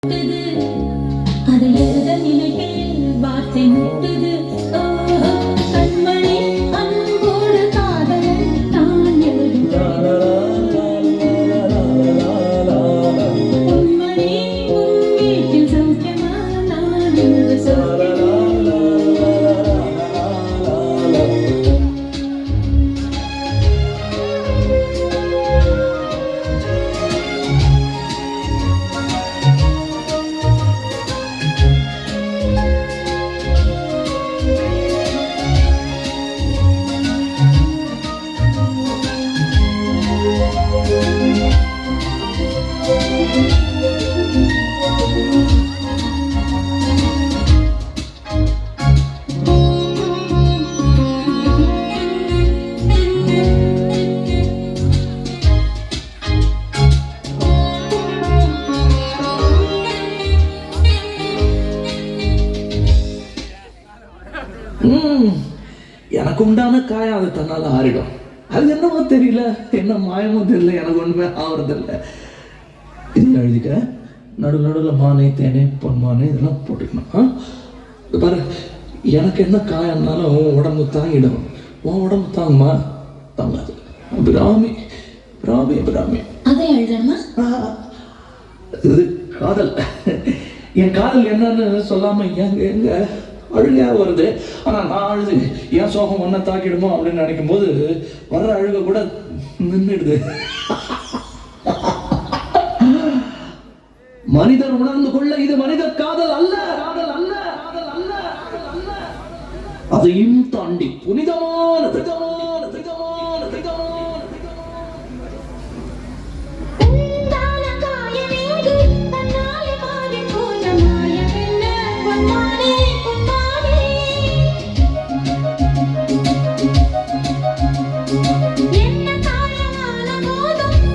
அதை எழுத நினைக்கையில் வார்த்தை முட்டுது. கண்மணி அன்போடு காதலன் நான் எழுதும் பொன்மணி உன் வீட்டில் சௌக்கியமா நான் எழுத சௌக்கியமா. எனக்கு உண்டான காயம் அது தன்னால ஆறிடும். அது என்னமோ தெரியல, என்ன மாயமோ தெரியல, எனக்கு ஒண்ணுமே ஆவறதில்லை. இது எழுதிக்க, நடுவில் மானே தேனே பொன்மானே இதெல்லாம் போட்டுக்கணும். பாரு, எனக்கு என்ன காயம்னாலும் உன் உடம்பு தாங்கிடும். உன் உடம்பு தாங்குமா? தாங்காது. பிராமி பிராமி பிராமி. அதை எழுதணுமா? இது காதல். என் காதல் என்னன்னு சொல்லாம எங்க அழுகையா வருது. ஆனா நான் அழுது என் சோகம் ஒன்ன தாக்கிடுமோ அப்படின்னு நினைக்கும் போது வர்ற அழுக கூட நின்றுடுது. மனிதர் உணர்ந்து கொள்ள இது மனித காதல் அல்ல, காதல் அல்ல, காதல் அல்ல, அதையும் தாண்டி புனிதமானது.